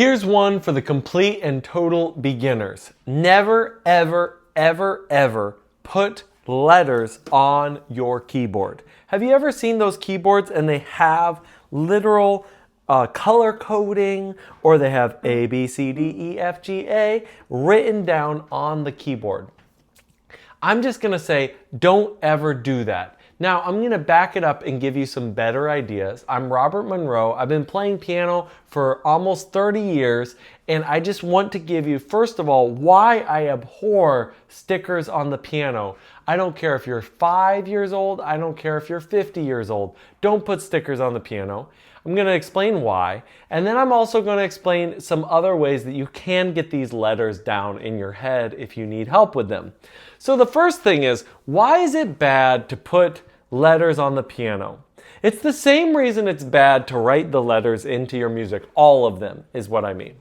Here's one for the complete and total beginners. Never, ever, ever, ever put letters on your keyboard. Have you ever seen those keyboards and they have literal color coding, or they have A, B, C, D, E, F, G, A written down on the keyboard? I'm just going to say, don't ever do that. Now, I'm going to back it up and give you some better ideas. I'm Robert Monroe. I've been playing piano for almost 30 years, and I just want to give you, first of all, why I abhor stickers on the piano. I don't care if you're 5 years old. I don't care if you're 50 years old. Don't put stickers on the piano. I'm going to explain why, and then I'm also going to explain some other ways that you can get these letters down in your head if you need help with them. So the first thing is, why is it bad to put letters on the piano? It's the same reason it's bad to write the letters into your music. All of them is what I mean.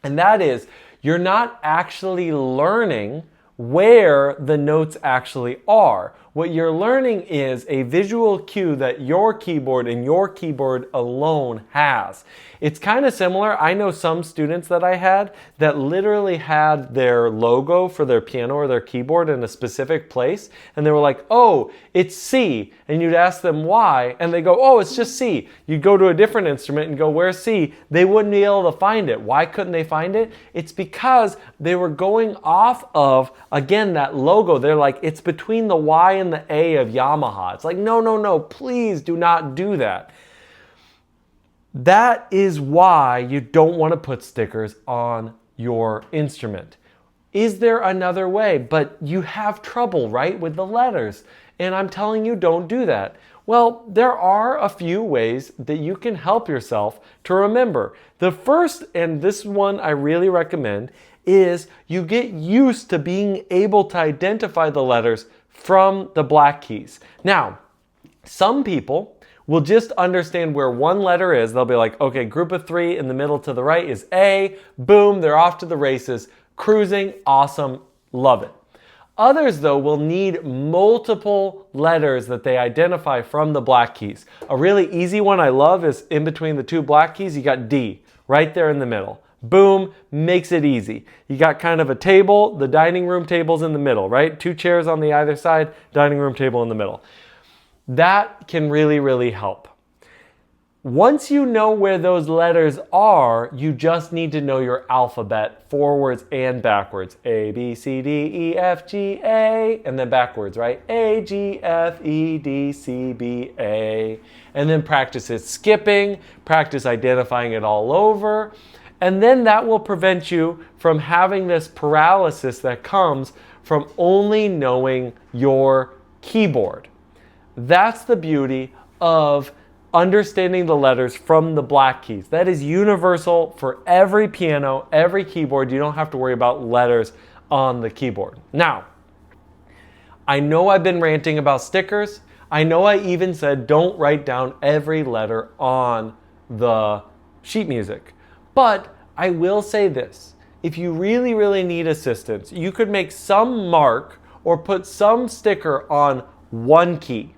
And that is, you're not actually learning where the notes actually are. What you're learning is a visual cue that your keyboard and your keyboard alone has. It's kind of similar. I know some students that I had that literally had their logo for their piano or their keyboard in a specific place, and they were like, oh, it's C. And you'd ask them why, and they go, oh, it's just C. You'd go to a different instrument and go, where's C? They wouldn't be able to find it. Why couldn't they find it? It's because they were going off of, again, that logo. They're like, it's between the Y and the A of Yamaha. It's like, no, no, no, please do not do that. That is why you don't want to put stickers on your instrument. Is there another way? But you have trouble, right, with the letters. And I'm telling you, don't do that. Well, there are a few ways that you can help yourself to remember. The first, and this one I really recommend, is you get used to being able to identify the letters from the black keys. Now, some people will just understand where one letter is. They'll be like, okay, group of three in the middle to the right is A. Boom, they're off to the races. Cruising, awesome, love it. Others, though, will need multiple letters that they identify from the black keys. A really easy one I love is in between the two black keys, you got D, right there in the middle. Boom, makes it easy. You got kind of a table, the dining room table's in the middle, right? Two chairs on the either side, dining room table in the middle. That can really, really help. Once you know where those letters are, you just need to know your alphabet forwards and backwards. A, B, C, D, E, F, G, A, and then backwards, right? A, G, F, E, D, C, B, A. And then practice it skipping, practice identifying it all over. And then that will prevent you from having this paralysis that comes from only knowing your keyboard. That's the beauty of understanding the letters from the black keys. That is universal for every piano, every keyboard. You don't have to worry about letters on the keyboard. Now, I know I've been ranting about stickers. I know I even said don't write down every letter on the sheet music. But I will say this. If you really, really need assistance, you could make some mark or put some sticker on one key.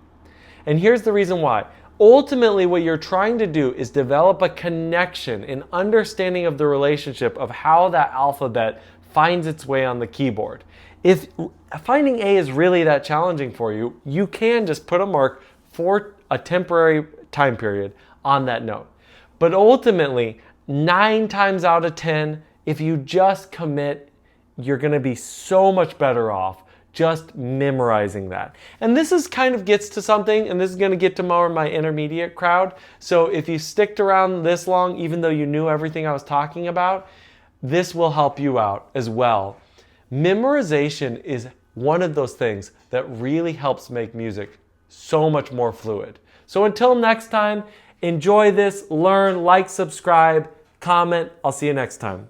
And here's the reason why. Ultimately, what you're trying to do is develop a connection, an understanding of the relationship of how that alphabet finds its way on the keyboard. If finding A is really that challenging for you, you can just put a mark for a temporary time period on that note. But ultimately, 9 times out of 10, if you just commit, you're going to be so much better off just memorizing that. And this is kind of gets to something, and this is going to get to more of my intermediate crowd. So if you sticked around this long, even though you knew everything I was talking about, this will help you out as well. Memorization is one of those things that really helps make music so much more fluid. So until next time, enjoy this, learn, like, subscribe, comment. I'll see you next time.